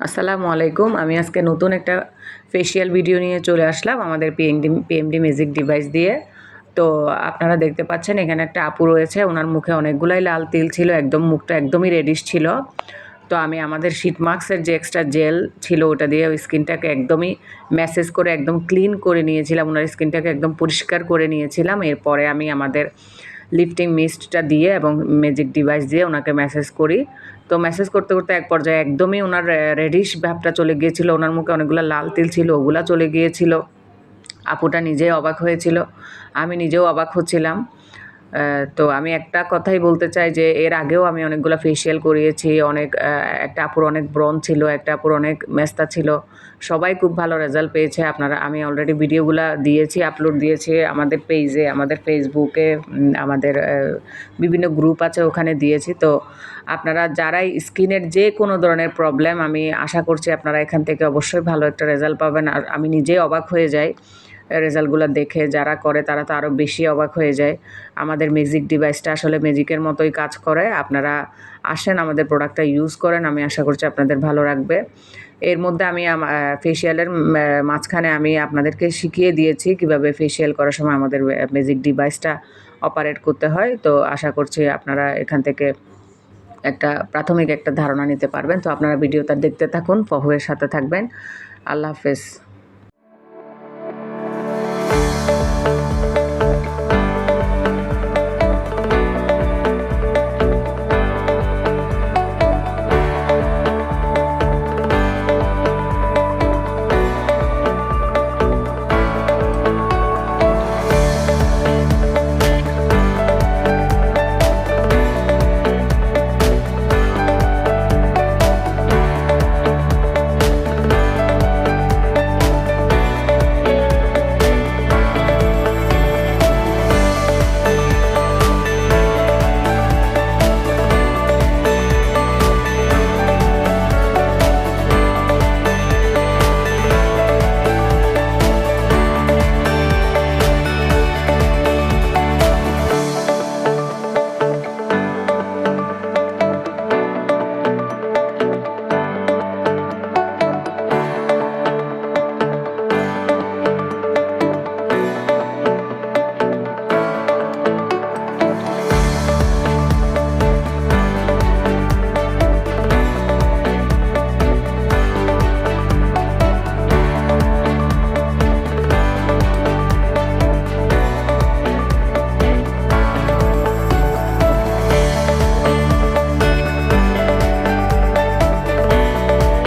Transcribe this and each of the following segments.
আসসালামু আলাইকুম। আমি আজকে নতুন একটা ফেসিয়াল ভিডিও নিয়ে চলে আসলাম আমাদের পিএমডি ম্যাজিক ডিভাইস দিয়ে। তো আপনারা দেখতে পাচ্ছেন এখানে একটা আপু রয়েছে, ওনার মুখে অনেকগুলাই লাল তিল ছিল, একদম মুখটা একদমই রেডিশ ছিল। তো আমি আমাদের শীট মাস্কের যে এক্সট্রা জেল ছিল ওটা দিয়ে ওই স্কিনটাকে একদমই ম্যাসেজ করে একদম ক্লিন করে নিয়েছিলাম, ওনার স্কিনটাকে একদম পরিষ্কার করে নিয়েছিলাম। এরপরে আমি আমাদের লিফটিং মিস্টটা দিয়ে এবং ম্যাজিক ডিভাইস দিয়ে ওনাকে ম্যাসেজ করি। তো ম্যাসেজ করতে করতে এক পর্যায়ে একদমই ওনার রেডিশ ভাবটা চলে গিয়েছিল, ওনার মুখে অনেকগুলো লাল তিল ছিল, ওগুলা চলে গিয়েছিল। আপুটা নিজেই অবাক হয়েছিল, আমি নিজেও অবাক হচ্ছিলাম। তো আমি একটা কথাই বলতে চাই যে এর আগেও আমি অনেকগুলো ফেসিয়াল করিয়েছি, একটা আপুর অনেক ব্রণ ছিল, একটা আপুর অনেক মেস্তা ছিল, সবাই খুব ভালো রেজাল্ট পেয়েছে। আমি অলরেডি ভিডিওগুলো দিয়েছি, আপলোড দিয়েছি আমাদের পেজে, আমাদের ফেসবুকে, আমাদের বিভিন্ন গ্রুপ আছে ওখানে দিয়েছি। তো আপনারা যারাই স্কিনের যে কোনো ধরনের প্রবলেম, আমি আশা করছি আপনারা এখান থেকে অবশ্যই ভালো একটা রেজাল্ট পাবেন। আর আমি নিজেই অবাক হয়ে যাই রেজাল্টগুলো দেখে, যারা করে তারা তো আরও বেশি অবাক হয়ে যায়। আমাদের ম্যাজিক ডিভাইসটা আসলে ম্যাজিকের মতোই কাজ করে। আপনারা আসেন, আমাদের প্রোডাক্টটা ইউজ করেন, আমি আশা করছি আপনাদের ভালো লাগবে। এর মধ্যে আমি ফেসিয়ালের মাঝখানে আমি আপনাদেরকে শিখিয়ে দিয়েছি কীভাবে ফেসিয়াল করার সময় আমাদের ম্যাজিক ডিভাইসটা অপারেট করতে হয়। তো আশা করছি আপনারা এখান থেকে প্রাথমিক একটা ধারণা নিতে পারবেন। তো আপনারা ভিডিওটা দেখতে থাকুন, ফহুয়ের সাথে থাকবেন। আল্লাহ হাফেজ।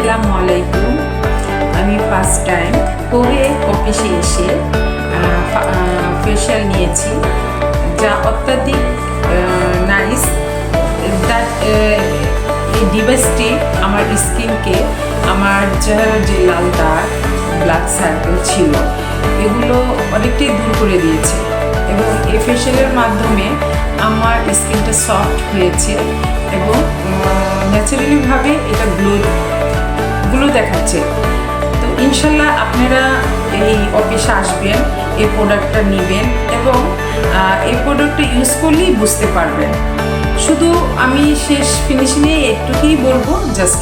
আসসালামু আলাইকুম। আমি ফার্স্ট টাইম কোহে অফিসে এসে ফেশিয়াল নিয়েছি, যা অত্যাধিক নাইস। এই ডিভাইসটি আমার স্কিনকে, আমার চেহারার যে লাল দাগ, ব্ল্যাক সার্কেল ছিল, এগুলো অনেকটাই দূর করে দিয়েছে এবং এই ফেশিয়ালের মাধ্যমে আমার স্কিনটা সফট হয়েছে এবং ন্যাচারালিভাবে এটা গ্লো দেখাচ্ছে। তো ইনশাল্লাহ আপনারা এই অফিসে আসবেন, এই প্রোডাক্টটা নেবেন এবং এই প্রোডাক্টটা ইউজ করলেই বুঝতে পারবেন। শুধু আমি শেষ ফিনিশিংয়ে একটুকুই বলবো, জাস্ট